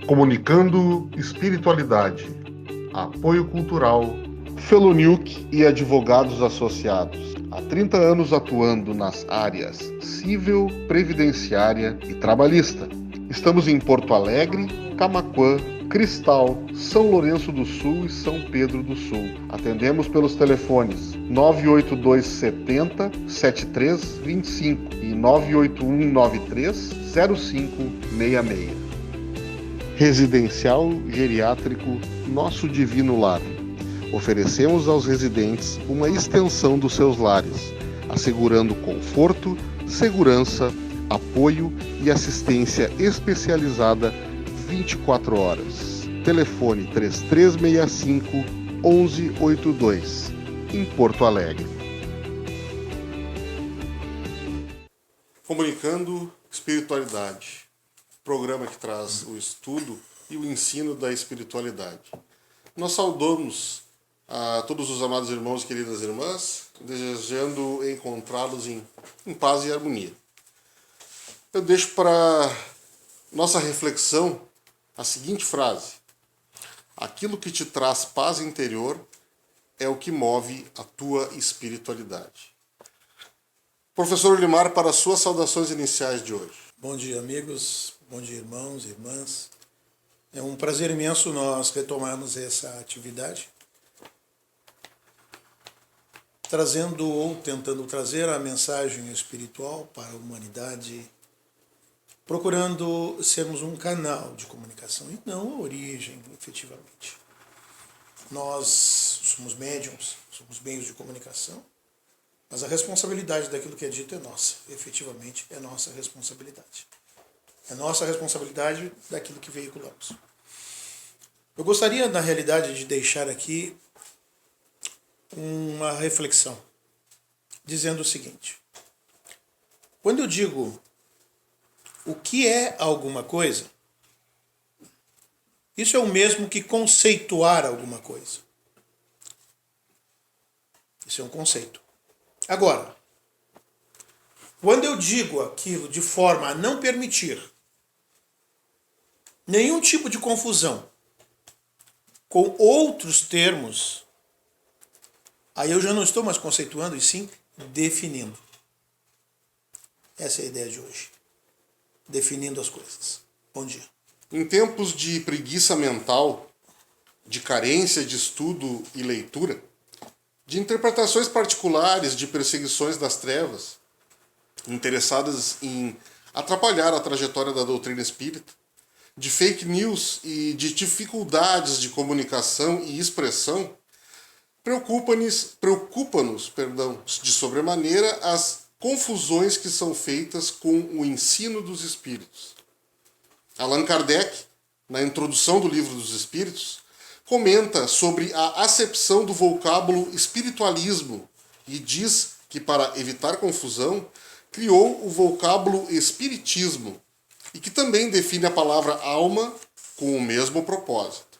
Comunicando espiritualidade. Apoio cultural. Feloniuk e advogados associados. Há 30 anos atuando nas áreas civil, previdenciária e trabalhista. Estamos em Porto Alegre, Camaquã, Cristal, São Lourenço do Sul e São Pedro do Sul. Atendemos pelos telefones 982 70 7325 e 981 93 0566. Residencial Geriátrico Nosso Divino Lar. Oferecemos aos residentes uma extensão dos seus lares, assegurando conforto, segurança, apoio e assistência especializada 24 horas. Telefone 3365-1182, em Porto Alegre. Comunicando espiritualidade. Programa que traz o estudo e o ensino da espiritualidade. Nós saudamos a todos os amados irmãos e queridas irmãs, desejando encontrá-los em paz e harmonia. Eu deixo para nossa reflexão a seguinte frase: aquilo que te traz paz interior é o que move a tua espiritualidade. Professor Limar, para as suas saudações iniciais de hoje. Bom dia, amigos. Bom dia, irmãos e irmãs. É um prazer imenso nós retomarmos essa atividade, trazendo ou tentando trazer a mensagem espiritual para a humanidade, procurando sermos um canal de comunicação e não a origem, efetivamente. Nós somos médiums, somos meios de comunicação, mas a responsabilidade daquilo que é dito é nossa, efetivamente é nossa responsabilidade. É nossa responsabilidade daquilo que veiculamos. Eu gostaria, na realidade, de deixar aqui uma reflexão, dizendo o seguinte: quando eu digo o que é alguma coisa, isso é o mesmo que conceituar alguma coisa. Isso é um conceito. Agora, quando eu digo aquilo de forma a não permitir nenhum tipo de confusão com outros termos, aí eu já não estou mais conceituando, e sim definindo. Essa é a ideia de hoje. Definindo as coisas. Bom dia. Em tempos de preguiça mental, de carência de estudo e leitura, de interpretações particulares de perseguições das trevas, interessadas em atrapalhar a trajetória da doutrina espírita, de fake news e de dificuldades de comunicação e expressão, preocupa-nos, de sobremaneira as confusões que são feitas com o ensino dos espíritos. Allan Kardec, na introdução do Livro dos Espíritos, comenta sobre a acepção do vocábulo espiritualismo e diz que, para evitar confusão, criou o vocábulo espiritismo, e que também define a palavra alma com o mesmo propósito.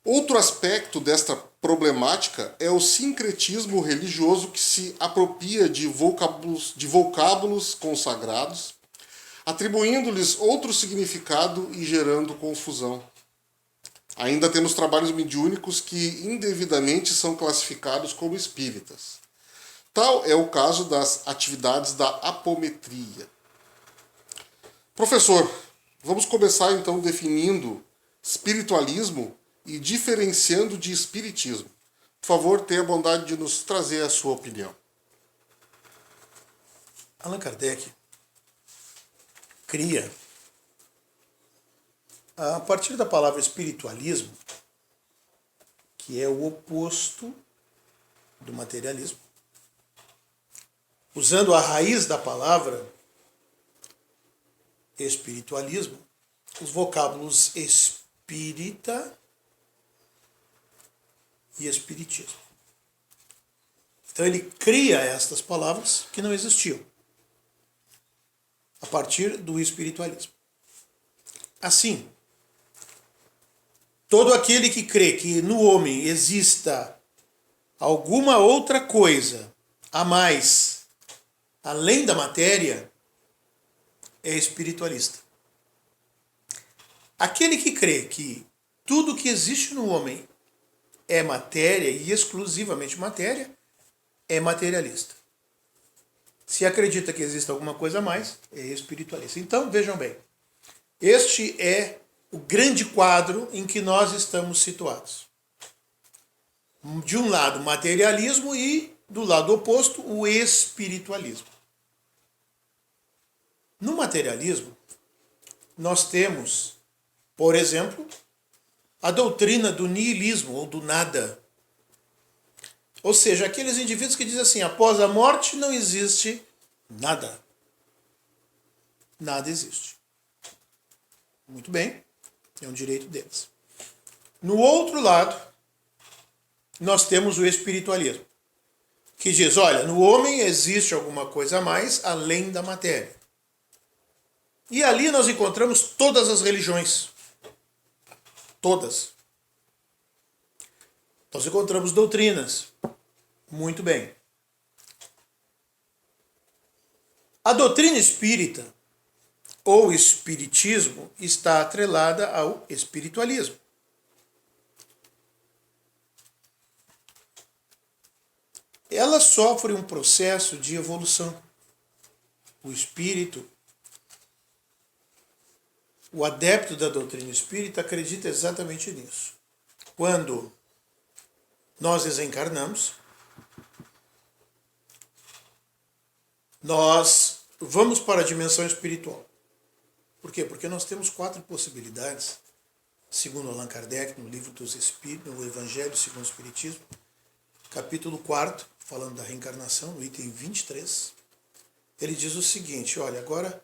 Outro aspecto desta problemática é o sincretismo religioso que se apropria de vocábulos consagrados, atribuindo-lhes outro significado e gerando confusão. Ainda temos trabalhos mediúnicos que indevidamente são classificados como espíritas. Tal é o caso das atividades da apometria. Professor, vamos começar então definindo espiritualismo e diferenciando de espiritismo. Por favor, tenha a bondade de nos trazer a sua opinião. Allan Kardec cria, a partir da palavra espiritualismo, que é o oposto do materialismo, usando a raiz da palavra espiritualismo, os vocábulos espírita e espiritismo. Então ele cria estas palavras que não existiam a partir do espiritualismo. Assim, todo aquele que crê que no homem exista alguma outra coisa a mais, além da matéria, é espiritualista. Aquele que crê que tudo que existe no homem é matéria e exclusivamente matéria, é materialista. Se acredita que existe alguma coisa a mais, é espiritualista. Então, vejam bem, este é o grande quadro em que nós estamos situados. De um lado, o materialismo e, do lado oposto, o espiritualismo. No materialismo, nós temos, por exemplo, a doutrina do niilismo, ou do nada. Ou seja, aqueles indivíduos que dizem assim, após a morte não existe nada. Nada existe. Muito bem, é um direito deles. No outro lado, nós temos o espiritualismo, que diz, olha, no homem existe alguma coisa a mais além da matéria. E ali nós encontramos todas as religiões. Todas. Nós encontramos doutrinas. Muito bem. A doutrina espírita, ou espiritismo, está atrelada ao espiritualismo. Ela sofre um processo de evolução. O espírito, o adepto da doutrina espírita acredita exatamente nisso. Quando nós desencarnamos, nós vamos para a dimensão espiritual. Por quê? Porque nós temos 4 possibilidades, segundo Allan Kardec, no livro dos Espíritos, no Evangelho segundo o Espiritismo, capítulo 4, falando da reencarnação, no item 23, ele diz o seguinte, olha, agora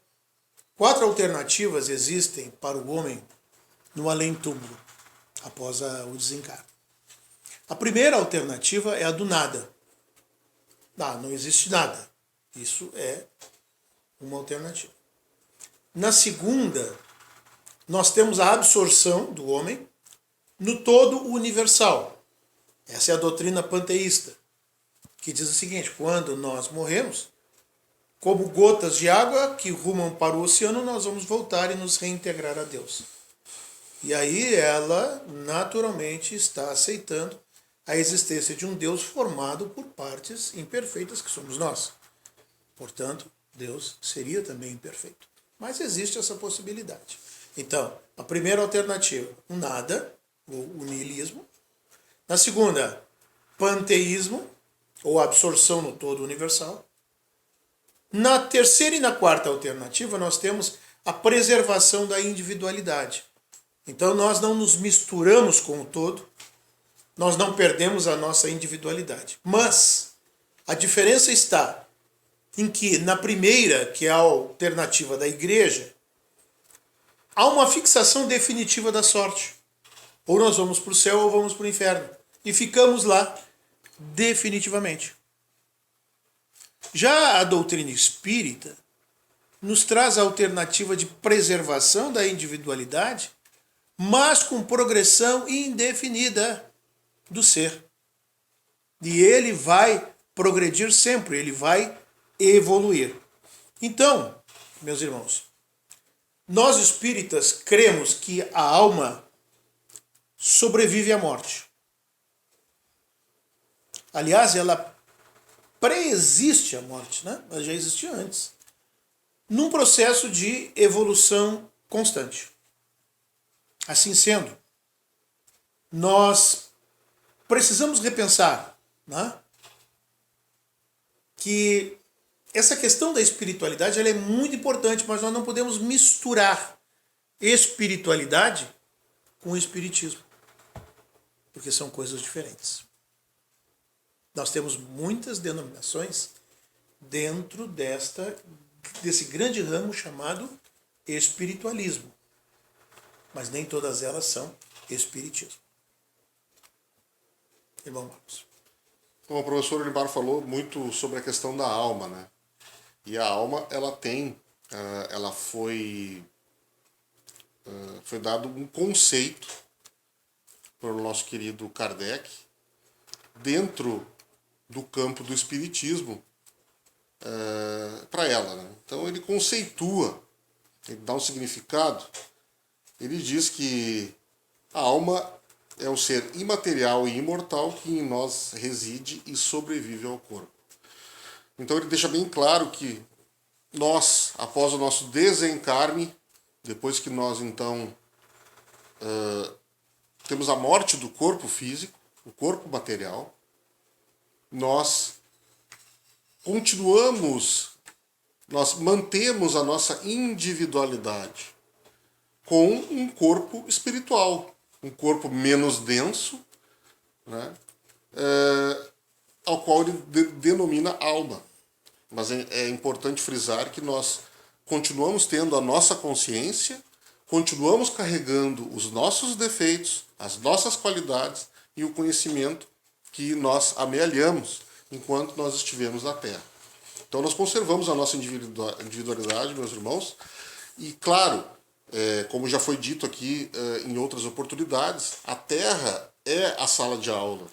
4 alternativas existem para o homem no além-túmulo, após o desencarne. A primeira alternativa é a do nada. Não existe nada. Isso é uma alternativa. Na segunda, nós temos a absorção do homem no todo universal. Essa é a doutrina panteísta, que diz o seguinte, quando nós morremos, como gotas de água que rumam para o oceano, nós vamos voltar e nos reintegrar a Deus. E aí ela, naturalmente, está aceitando a existência de um Deus formado por partes imperfeitas, que somos nós. Portanto, Deus seria também imperfeito. Mas existe essa possibilidade. Então, a primeira alternativa, o nada, ou o niilismo. Na segunda, panteísmo, ou absorção no todo universal. Na terceira e na quarta alternativa, nós temos a preservação da individualidade. Então, nós não nos misturamos com o todo, nós não perdemos a nossa individualidade. Mas a diferença está em que, na primeira, que é a alternativa da igreja, há uma fixação definitiva da sorte. Ou nós vamos para o céu ou vamos para o inferno. E ficamos lá definitivamente. Já a doutrina espírita nos traz a alternativa de preservação da individualidade, mas com progressão indefinida do ser. E ele vai progredir sempre, ele vai evoluir. Então, meus irmãos, nós espíritas cremos que a alma sobrevive à morte. Aliás, ela pré-existe à morte, né? Ela já existia antes. Num processo de evolução constante. Assim sendo, nós precisamos repensar, né, que essa questão da espiritualidade ela é muito importante, mas nós não podemos misturar espiritualidade com espiritismo, porque são coisas diferentes. Nós temos muitas denominações dentro desse grande ramo chamado espiritualismo, mas nem todas elas são espiritismo. Irmão Marcos. Bom, o professor Olibar falou muito sobre a questão da alma, né? E a alma, ela foi dado um conceito pelo nosso querido Kardec dentro do campo do espiritismo para ela, né? Então ele conceitua, ele dá um significado ele diz que a alma é um ser imaterial e imortal que em nós reside e sobrevive ao corpo. Então ele deixa bem claro que nós, após o nosso desencarne, depois que nós então temos a morte do corpo físico, o corpo material, nós nós mantemos a nossa individualidade com um corpo espiritual, um corpo menos denso, né, ao qual ele denomina alma. Mas é importante frisar que nós continuamos tendo a nossa consciência, continuamos carregando os nossos defeitos, as nossas qualidades e o conhecimento que nós amealhamos enquanto nós estivemos na Terra. Então nós conservamos a nossa individualidade, meus irmãos, e claro, como já foi dito aqui em outras oportunidades, a Terra é a sala de aula.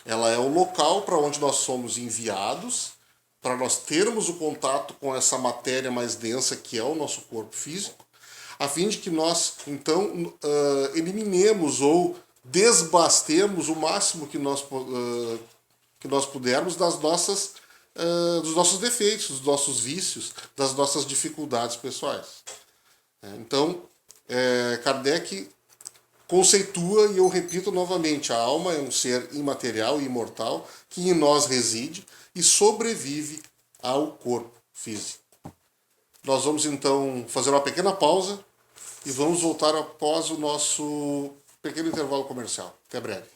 Ela é o local para onde nós somos enviados, para nós termos o contato com essa matéria mais densa que é o nosso corpo físico, a fim de que nós, então, eliminemos ou desbastemos o máximo que nós pudermos dos nossos defeitos, dos nossos vícios, das nossas dificuldades pessoais. Então, Kardec conceitua, e eu repito novamente, a alma é um ser imaterial e imortal que em nós reside e sobrevive ao corpo físico. Nós vamos então fazer uma pequena pausa e vamos voltar após o nosso pequeno intervalo comercial. Até breve.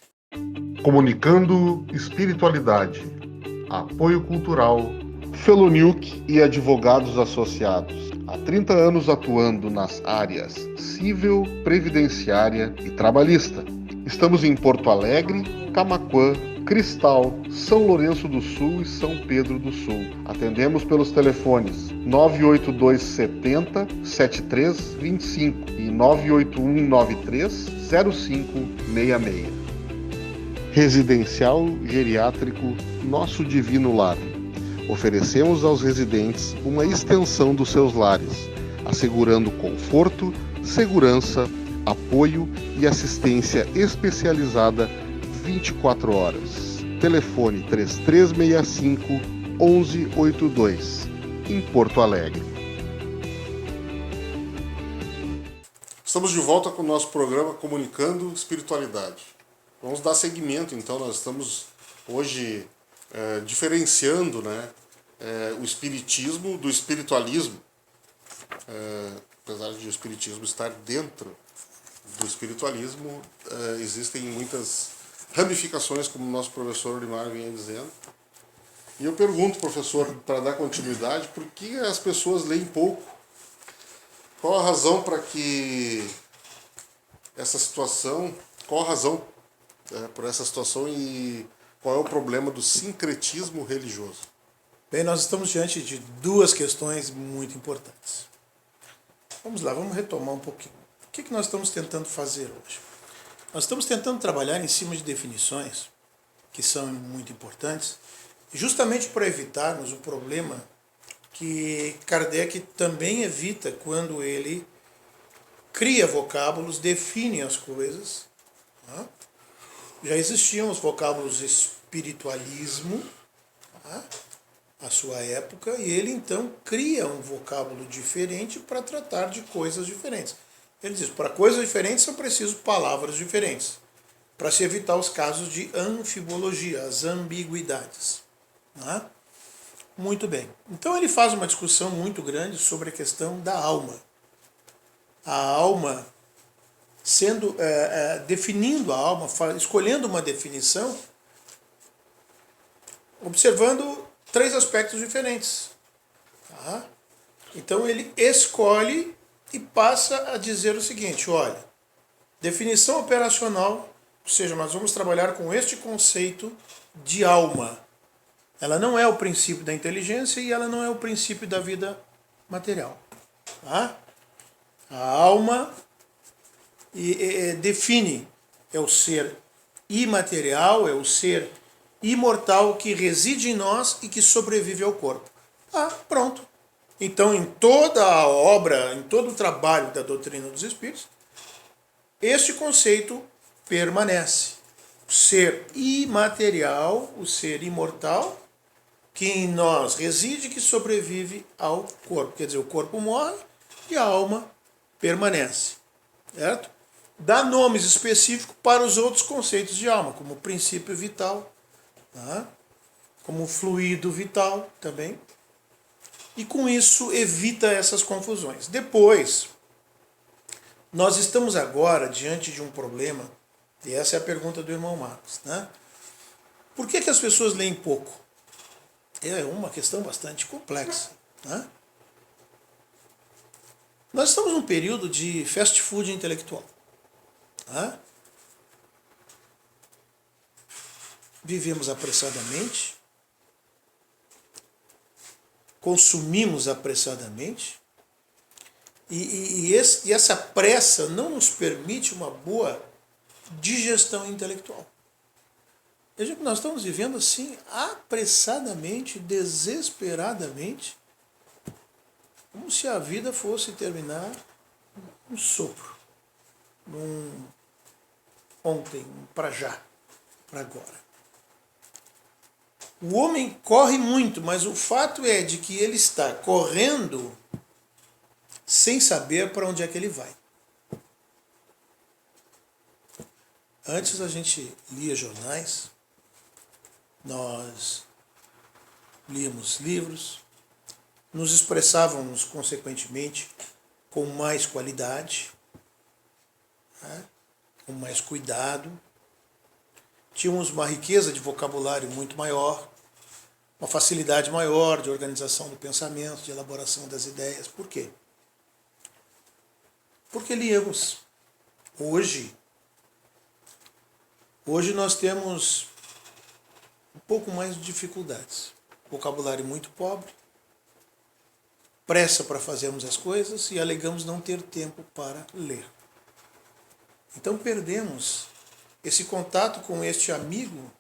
Comunicando espiritualidade. Apoio cultural. Feloniuk e advogados associados. Há 30 anos atuando nas áreas civil, previdenciária e trabalhista. Estamos em Porto Alegre, Camaquã, Cristal, São Lourenço do Sul e São Pedro do Sul. Atendemos pelos telefones 982 70 7325 e 98193 0566. Residencial Geriátrico Nosso Divino Lar. Oferecemos aos residentes uma extensão dos seus lares, assegurando conforto, segurança, apoio e assistência especializada 24 horas. Telefone 3365-1182, em Porto Alegre. Estamos de volta com o nosso programa Comunicando Espiritualidade. Vamos dar seguimento, então. Nós estamos hoje diferenciando, né, o espiritismo do espiritualismo. Apesar de o espiritismo estar dentro do espiritualismo, existem muitas ramificações, como o nosso professor Olimar vinha dizendo. E eu pergunto, professor, para dar continuidade, por que as pessoas leem pouco? Qual a razão para que essa situação, qual a razão por essa situação e qual é o problema do sincretismo religioso? Bem, nós estamos diante de duas questões muito importantes. Vamos lá, vamos retomar um pouquinho. O que nós estamos tentando fazer hoje? Nós estamos tentando trabalhar em cima de definições que são muito importantes, justamente para evitarmos o problema que Kardec também evita quando ele cria vocábulos, define as coisas. Já existiam os vocábulos espiritualismo, à sua época, e ele então cria um vocábulo diferente para tratar de coisas diferentes. Ele diz, para coisas diferentes são precisas palavras diferentes, para se evitar os casos de anfibologia, as ambiguidades. Muito bem. Então ele faz uma discussão muito grande sobre a questão da alma. A alma, definindo a alma, escolhendo uma definição, observando 3 aspectos diferentes. Então ele escolhe e passa a dizer o seguinte, olha, definição operacional, ou seja, nós vamos trabalhar com este conceito de alma. Ela não é o princípio da inteligência e ela não é o princípio da vida material. A alma define, é o ser imaterial, é o ser imortal que reside em nós e que sobrevive ao corpo. Pronto. Então, em toda a obra, em todo o trabalho da doutrina dos espíritos, este conceito permanece. O ser imaterial, o ser imortal, que em nós reside, que sobrevive ao corpo. Quer dizer, o corpo morre e a alma permanece. Certo? Dá nomes específicos para os outros conceitos de alma, como princípio vital, tá? Como fluido vital também. E com isso evita essas confusões. Depois, nós estamos agora diante de um problema, e essa é a pergunta do irmão Marcos, né? Por que as pessoas leem pouco? É uma questão bastante complexa, né? Nós estamos num período de fast food intelectual. Tá? Vivemos apressadamente, consumimos apressadamente, e essa pressa não nos permite uma boa digestão intelectual. Veja que nós estamos vivendo assim, apressadamente, desesperadamente, como se a vida fosse terminar um sopro, ontem, para já, para agora. O homem corre muito, mas o fato é de que ele está correndo sem saber para onde é que ele vai. Antes a gente lia jornais, nós líamos livros, nos expressávamos consequentemente com mais qualidade, né? Com mais cuidado, tínhamos uma riqueza de vocabulário muito maior, uma facilidade maior de organização do pensamento, de elaboração das ideias. Por quê? Porque líamos. Hoje nós temos um pouco mais de dificuldades. Vocabulário muito pobre, pressa para fazermos as coisas e alegamos não ter tempo para ler. Então perdemos esse contato com este amigo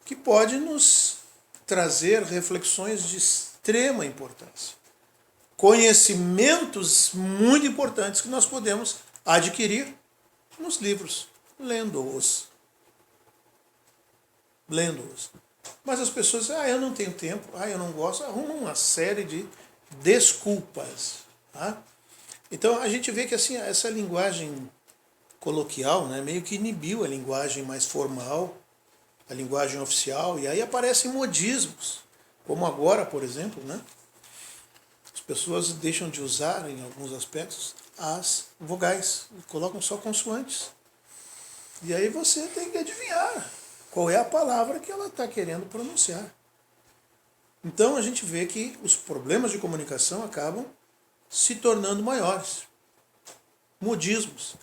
que pode nos trazer reflexões de extrema importância. Conhecimentos muito importantes que nós podemos adquirir nos livros, lendo-os. Mas as pessoas dizem, eu não tenho tempo, eu não gosto, arrumam uma série de desculpas. Tá? Então a gente vê que assim, essa linguagem coloquial, né, meio que inibiu a linguagem mais formal, a linguagem oficial, e aí aparecem modismos, como agora, por exemplo, né? As pessoas deixam de usar, em alguns aspectos, as vogais, colocam só consoantes. E aí você tem que adivinhar qual é a palavra que ela está querendo pronunciar. Então a gente vê que os problemas de comunicação acabam se tornando maiores. Modismos.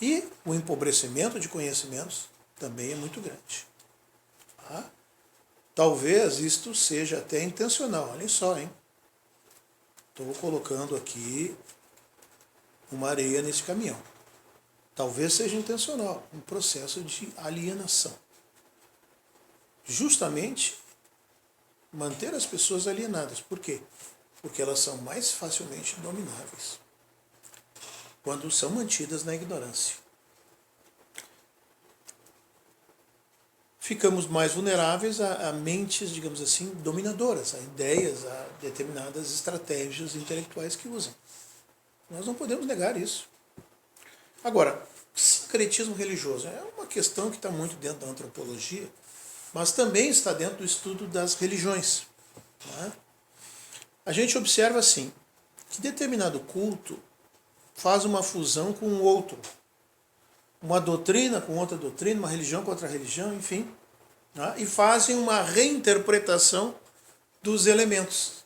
E o empobrecimento de conhecimentos também é muito grande. Tá? Talvez isto seja até intencional. Olhem só, hein? Estou colocando aqui uma areia nesse caminhão. Talvez seja intencional, um processo de alienação. Justamente manter as pessoas alienadas. Por quê? Porque elas são mais facilmente domináveis quando são mantidas na ignorância. Ficamos mais vulneráveis a mentes, digamos assim, dominadoras, a ideias, a determinadas estratégias intelectuais que usam. Nós não podemos negar isso. Agora, sincretismo religioso é uma questão que está muito dentro da antropologia, mas também está dentro do estudo das religiões. Né? A gente observa assim, que determinado culto faz uma fusão com o outro. Uma doutrina com outra doutrina, uma religião com outra religião, enfim. Né? E fazem uma reinterpretação dos elementos.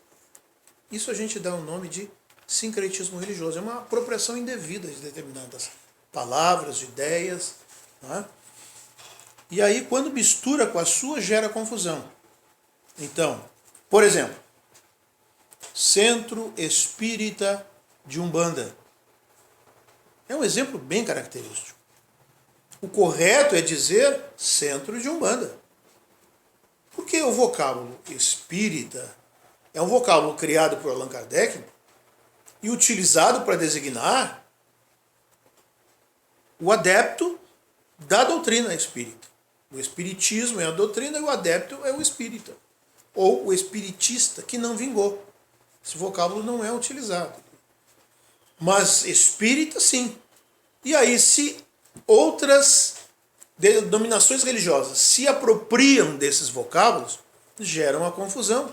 Isso a gente dá o nome de sincretismo religioso. É uma apropriação indevida de determinadas palavras, de ideias. Né? E aí, quando mistura com a sua, gera confusão. Então, por exemplo, Centro Espírita de Umbanda. É um exemplo bem característico. O correto é dizer Centro de Umbanda. Porque o vocábulo espírita é um vocábulo criado por Allan Kardec e utilizado para designar o adepto da doutrina espírita. O espiritismo é a doutrina e o adepto é o espírita. Ou o espiritista, que não vingou. Esse vocábulo não é utilizado. Mas espírita, sim. E aí, se outras denominações religiosas se apropriam desses vocábulos, geram a confusão.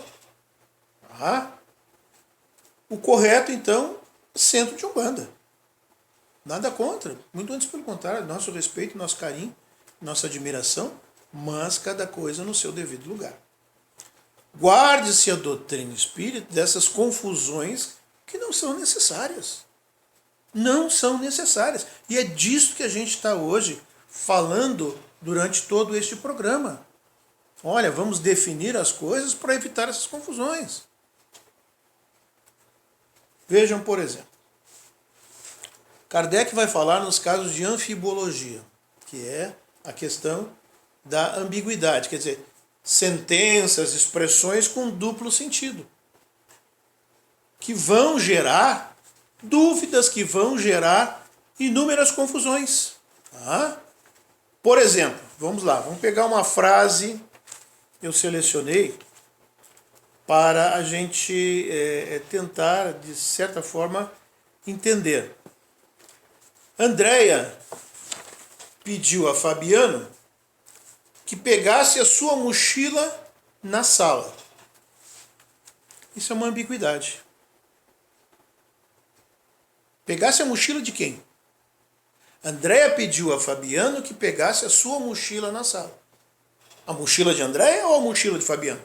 O correto, então, é centro de Umbanda. Nada contra, muito antes pelo contrário, nosso respeito, nosso carinho, nossa admiração, mas cada coisa no seu devido lugar. Guarde-se a doutrina espírita dessas confusões que não são necessárias. Não são necessárias. E é disso que a gente está hoje falando durante todo este programa. Olha, vamos definir as coisas para evitar essas confusões. Vejam, por exemplo, Kardec vai falar nos casos de anfibologia, que é a questão da ambiguidade, quer dizer, sentenças, expressões com duplo sentido, que vão gerar dúvidas, que vão gerar inúmeras confusões. Por exemplo, vamos lá, vamos pegar uma frase que eu selecionei para a gente tentar, de certa forma, entender. Andréia pediu a Fabiano que pegasse a sua mochila na sala. Isso é uma ambiguidade. Pegasse a mochila de quem? Andréia pediu a Fabiano que pegasse a sua mochila na sala. A mochila de Andréia ou a mochila de Fabiano?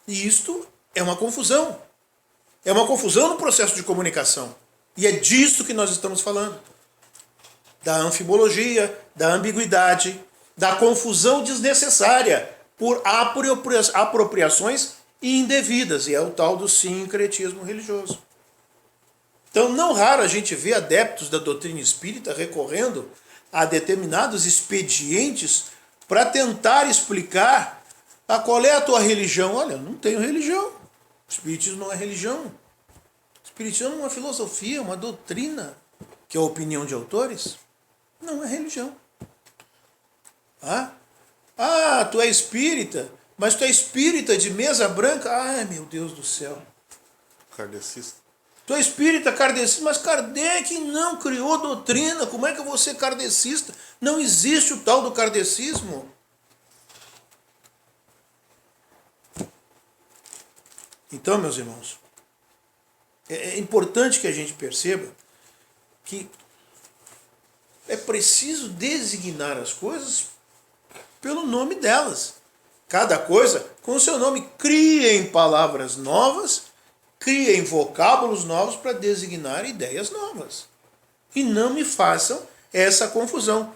E isto é uma confusão. É uma confusão no processo de comunicação. E é disso que nós estamos falando. Da anfibologia, da ambiguidade, da confusão desnecessária por apropriações indevidas. E é o tal do sincretismo religioso. Então, não raro a gente vê adeptos da doutrina espírita recorrendo a determinados expedientes para tentar explicar qual é a tua religião. Olha, eu não tenho religião. O espiritismo não é religião. O espiritismo é uma filosofia, uma doutrina, que é a opinião de autores, não é religião. Tu é espírita, mas tu é espírita de mesa branca? Ai, meu Deus do céu. Kardecista. Tu é espírita kardecista, mas Kardec não criou doutrina. Como é que eu vou ser kardecista? Não existe o tal do kardecismo. Então, meus irmãos, é importante que a gente perceba que é preciso designar as coisas pelo nome delas. Cada coisa com o seu nome. Criem palavras novas, criem vocábulos novos para designar ideias novas. E não me façam essa confusão.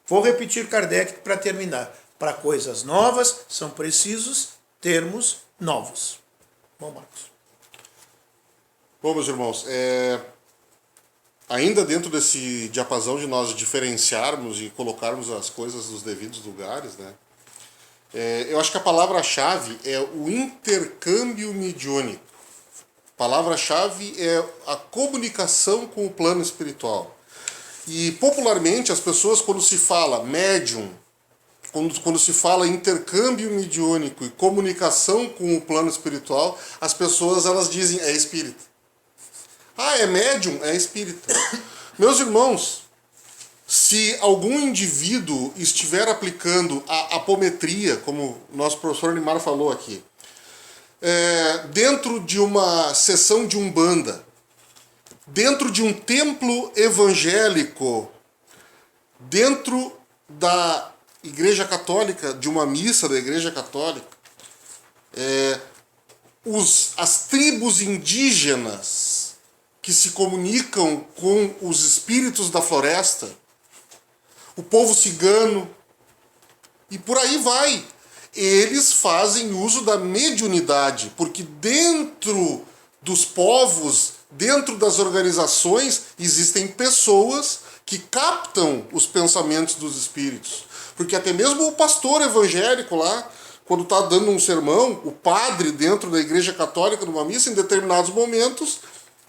Vou repetir Kardec para terminar. Para coisas novas são precisos termos novos. Bom, Marcos. Bom, meus irmãos, ainda dentro desse diapasão de nós diferenciarmos e colocarmos as coisas nos devidos lugares, né? Eu acho que a palavra-chave é o intercâmbio mediúnico. A palavra-chave é a comunicação com o plano espiritual. E popularmente as pessoas, quando se fala médium, quando se fala intercâmbio mediúnico e comunicação com o plano espiritual, as pessoas elas dizem é espírita. É médium? É espírita. Meus irmãos, se algum indivíduo estiver aplicando a apometria, como o nosso professor Animar falou aqui, dentro de uma sessão de Umbanda, dentro de um templo evangélico, dentro da Igreja Católica, de uma missa da Igreja Católica, as tribos indígenas que se comunicam com os espíritos da floresta, o povo cigano, e por aí vai. Eles fazem uso da mediunidade, porque dentro dos povos, dentro das organizações, existem pessoas que captam os pensamentos dos espíritos. Porque até mesmo o pastor evangélico lá, quando está dando um sermão, o padre dentro da Igreja Católica, numa missa, em determinados momentos,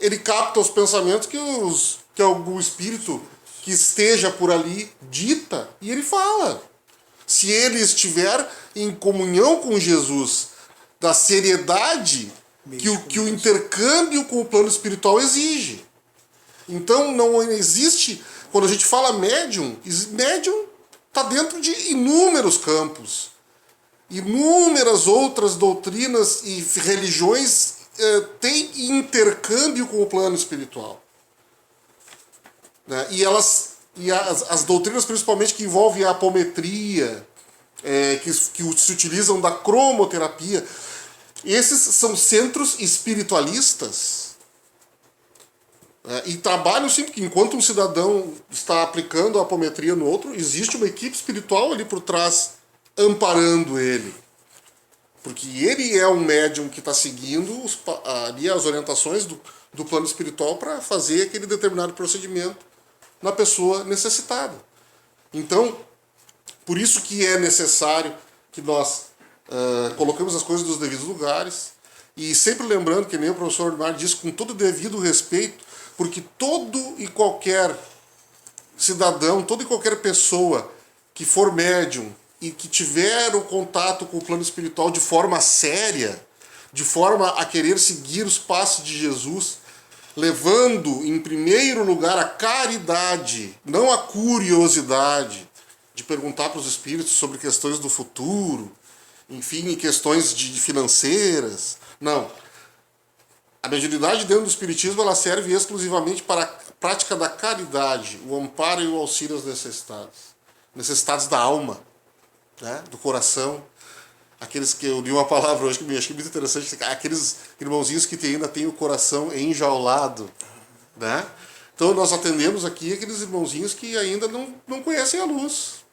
ele capta os pensamentos que os que algum espírito que esteja por ali dita, e ele fala. Se ele estiver em comunhão com Jesus, da seriedade que o intercâmbio com o plano espiritual exige. Então não existe, quando a gente fala médium está dentro de inúmeros campos. Inúmeras outras doutrinas e religiões têm intercâmbio com o plano espiritual. Né? E as doutrinas principalmente que envolvem a apometria, que se utilizam da cromoterapia, esses são centros espiritualistas, e trabalham sim, porque enquanto um cidadão está aplicando a apometria no outro, existe uma equipe espiritual ali por trás amparando ele. Porque ele é um médium que está seguindo ali as orientações do plano espiritual para fazer aquele determinado procedimento na pessoa necessitada. Então, por isso que é necessário que nós colocamos as coisas nos devidos lugares, e sempre lembrando, que nem o professor Mar disse, com todo o devido respeito, porque todo e qualquer cidadão, toda e qualquer pessoa que for médium e que tiver o contato com o plano espiritual de forma séria, de forma a querer seguir os passos de Jesus, levando em primeiro lugar a caridade, não a curiosidade, de perguntar para os espíritos sobre questões do futuro, enfim, questões financeiras. Não. A mediunidade dentro do espiritismo ela serve exclusivamente para a prática da caridade, o amparo e o auxílio aos necessitados da alma, né, do coração. Aqueles que eu li uma palavra hoje que me achei muito interessante, aqueles irmãozinhos que ainda têm o coração enjaulado, né? Então nós atendemos aqui aqueles irmãozinhos que ainda não conhecem a luz.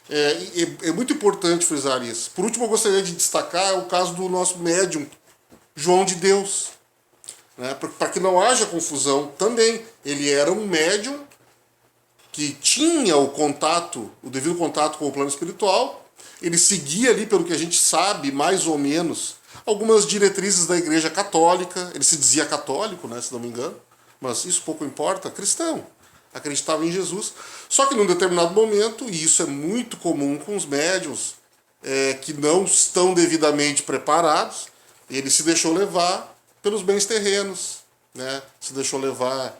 É muito importante frisar isso. Por último, eu gostaria de destacar o caso do nosso médium, João de Deus. Né? Para que não haja confusão também. Ele era um médium que tinha o devido contato com o plano espiritual. Ele seguia ali, pelo que a gente sabe, mais ou menos, algumas diretrizes da Igreja Católica. Ele se dizia católico, né, se não me engano, mas isso pouco importa, cristão. Acreditava em Jesus. Só que num determinado momento, e isso é muito comum com os médiuns que não estão devidamente preparados, ele se deixou levar pelos bens terrenos, né? Se deixou levar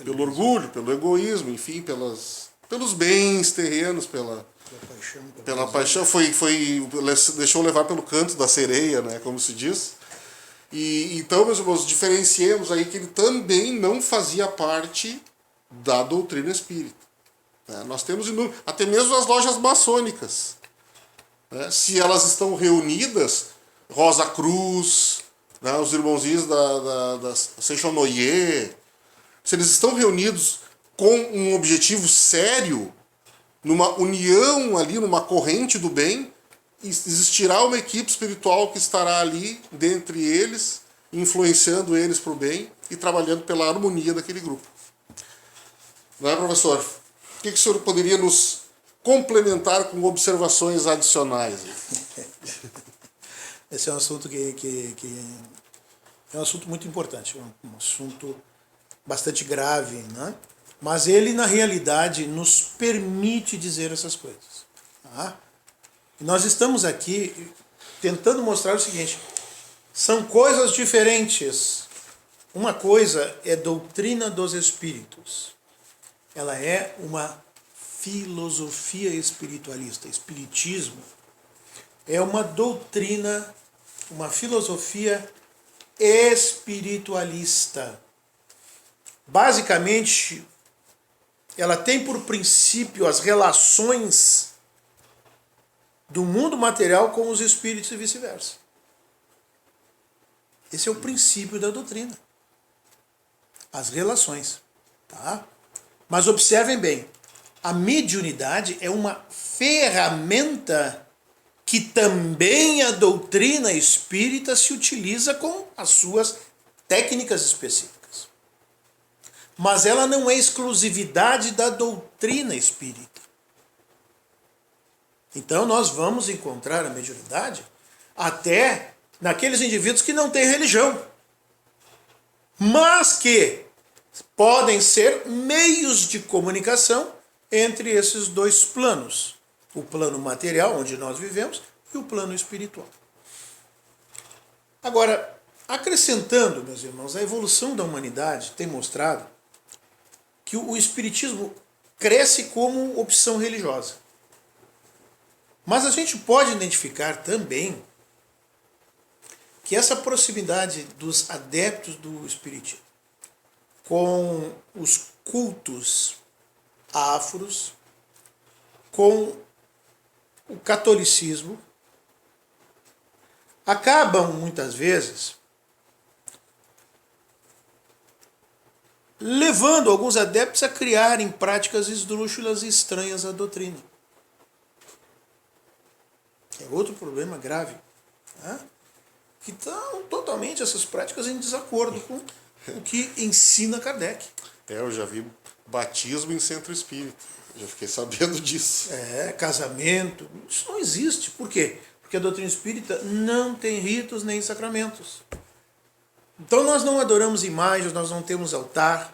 pelo orgulho, pelo egoísmo, enfim, pelos bens terrenos, pela paixão, deixou levar pelo canto da sereia, né, como se diz. E então, meus irmãos, diferenciemos aí que ele também não fazia parte da doutrina espírita. Nós temos até mesmo as lojas maçônicas. Se elas estão reunidas, Rosa Cruz, né, os irmãozinhos da Seixonoye, se eles estão reunidos com um objetivo sério, numa união ali, numa corrente do bem, existirá uma equipe espiritual que estará ali, dentre eles, influenciando eles para o bem e trabalhando pela harmonia daquele grupo. Não é, professor? O que o senhor poderia nos complementar com observações adicionais? Esse é um assunto que é um assunto muito importante, um assunto bastante grave, né? Mas ele, na realidade, nos permite dizer essas coisas. Tá? E nós estamos aqui tentando mostrar o seguinte: são coisas diferentes. Uma coisa é doutrina dos espíritos. Ela é uma filosofia espiritualista. Espiritismo é uma doutrina, uma filosofia espiritualista. Basicamente, ela tem por princípio as relações do mundo material com os espíritos e vice-versa. Esse é o princípio da doutrina. As relações. Tá? Mas observem bem, a mediunidade é uma ferramenta que também a doutrina espírita se utiliza com as suas técnicas específicas. Mas ela não é exclusividade da doutrina espírita. Então nós vamos encontrar a mediunidade até naqueles indivíduos que não têm religião, mas que podem ser meios de comunicação entre esses dois planos. O plano material, onde nós vivemos, e o plano espiritual. Agora, acrescentando, meus irmãos, a evolução da humanidade tem mostrado que o espiritismo cresce como opção religiosa. Mas a gente pode identificar também que essa proximidade dos adeptos do espiritismo com os cultos afros, com o catolicismo, acabam muitas vezes levando alguns adeptos a criarem práticas esdrúxulas e estranhas à doutrina. É outro problema grave, né? Que estão totalmente essas práticas em desacordo com o que ensina Kardec. Eu já vi batismo em centro espírita. Já fiquei sabendo disso. Casamento, isso não existe. Por quê? Porque a doutrina espírita não tem ritos nem sacramentos. Então nós não adoramos imagens, nós não temos altar.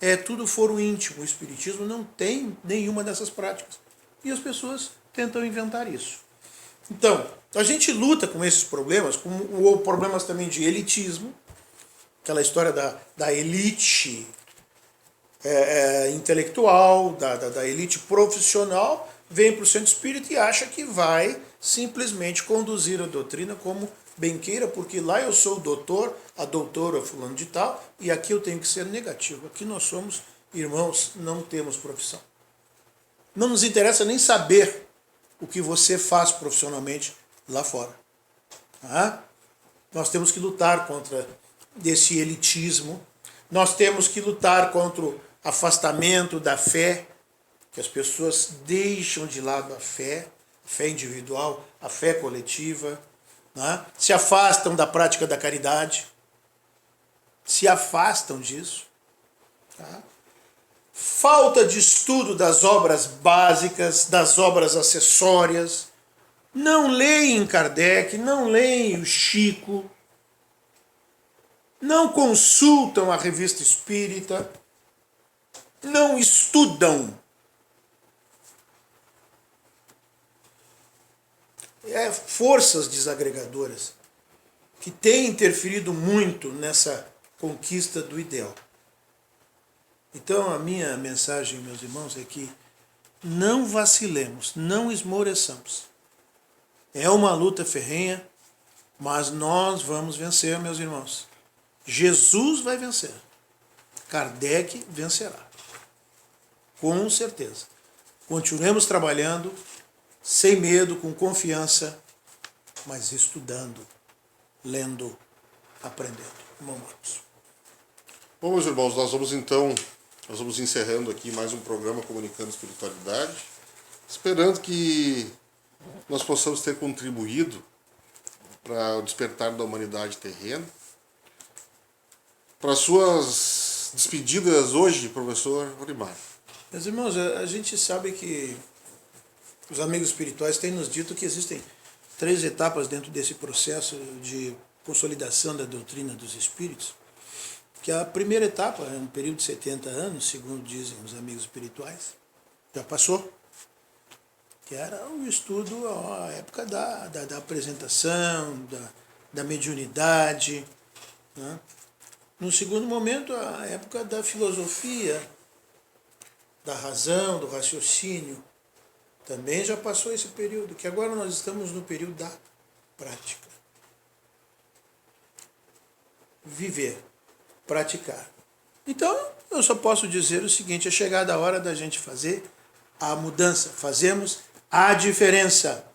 É tudo foro íntimo. O espiritismo não tem nenhuma dessas práticas. E as pessoas tentam inventar isso. Então, a gente luta com esses problemas, com problemas também de elitismo, aquela história da elite intelectual, da elite profissional, vem para o centro espírita e acha que vai simplesmente conduzir a doutrina como bem queira, porque lá eu sou o doutor, a doutora fulano de tal, e aqui eu tenho que ser negativo. Aqui nós somos irmãos, não temos profissão. Não nos interessa nem saber o que você faz profissionalmente lá fora. Nós temos que lutar contra esse elitismo, nós temos que lutar contra o afastamento da fé, que as pessoas deixam de lado a fé individual, a fé coletiva, se afastam da prática da caridade, se afastam disso. Falta de estudo das obras básicas, das obras acessórias, não leem Kardec, não leem o Chico, não consultam a revista espírita, não estudam. Forças desagregadoras que têm interferido muito nessa conquista do ideal. Então a minha mensagem, meus irmãos, é que não vacilemos, não esmoreçamos. É uma luta ferrenha, mas nós vamos vencer, meus irmãos. Jesus vai vencer. Kardec vencerá. Com certeza. Continuemos trabalhando, sem medo, com confiança, mas estudando, lendo, aprendendo. Vamos. Bom, meus irmãos, nós vamos encerrando aqui mais um programa Comunicando Espiritualidade, esperando que nós possamos ter contribuído para o despertar da humanidade terrena. Para suas despedidas hoje, professor Olimar. Meus irmãos, a gente sabe que os amigos espirituais têm nos dito que existem 3 etapas dentro desse processo de consolidação da doutrina dos espíritos, que a primeira etapa é um período de 70 anos, segundo dizem os amigos espirituais, já passou, que era o estudo, a época da apresentação, da mediunidade, né? No segundo momento, a época da filosofia, da razão, do raciocínio, também já passou esse período, que agora nós estamos no período da prática. Viver, praticar. Então, eu só posso dizer o seguinte, é chegada a hora da gente fazer a mudança, fazemos a diferença.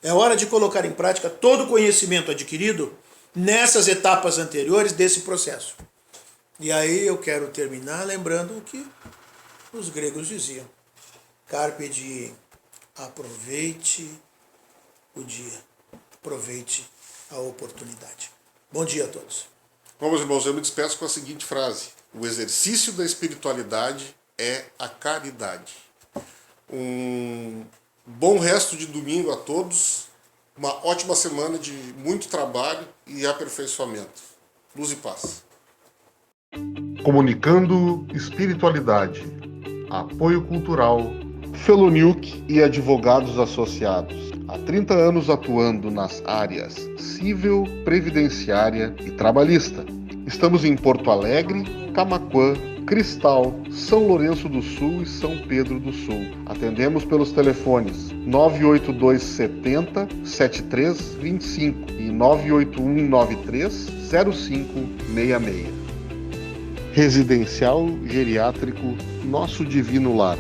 É hora de colocar em prática todo o conhecimento adquirido nessas etapas anteriores desse processo. E aí eu quero terminar lembrando o que os gregos diziam. Carpe diem, aproveite o dia, aproveite a oportunidade. Bom dia a todos. Bom, meus irmãos, eu me despeço com a seguinte frase: o exercício da espiritualidade é a caridade. Um bom resto de domingo a todos, uma ótima semana de muito trabalho e aperfeiçoamento. Luz e paz. Comunicando espiritualidade. Apoio cultural Feloniuk e Advogados Associados. Há 30 anos atuando nas áreas civil, previdenciária e trabalhista. Estamos em Porto Alegre, Camaquã, Cristal, São Lourenço do Sul e São Pedro do Sul. Atendemos pelos telefones 982 70 7325 e 981 93 0566. Residencial Geriátrico Nosso Divino Lar.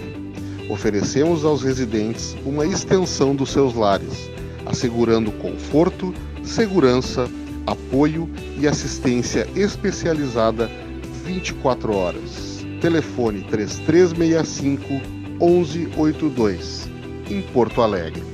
Oferecemos aos residentes uma extensão dos seus lares, assegurando conforto, segurança, apoio e assistência especializada 24 horas. Telefone 3365 1182, em Porto Alegre.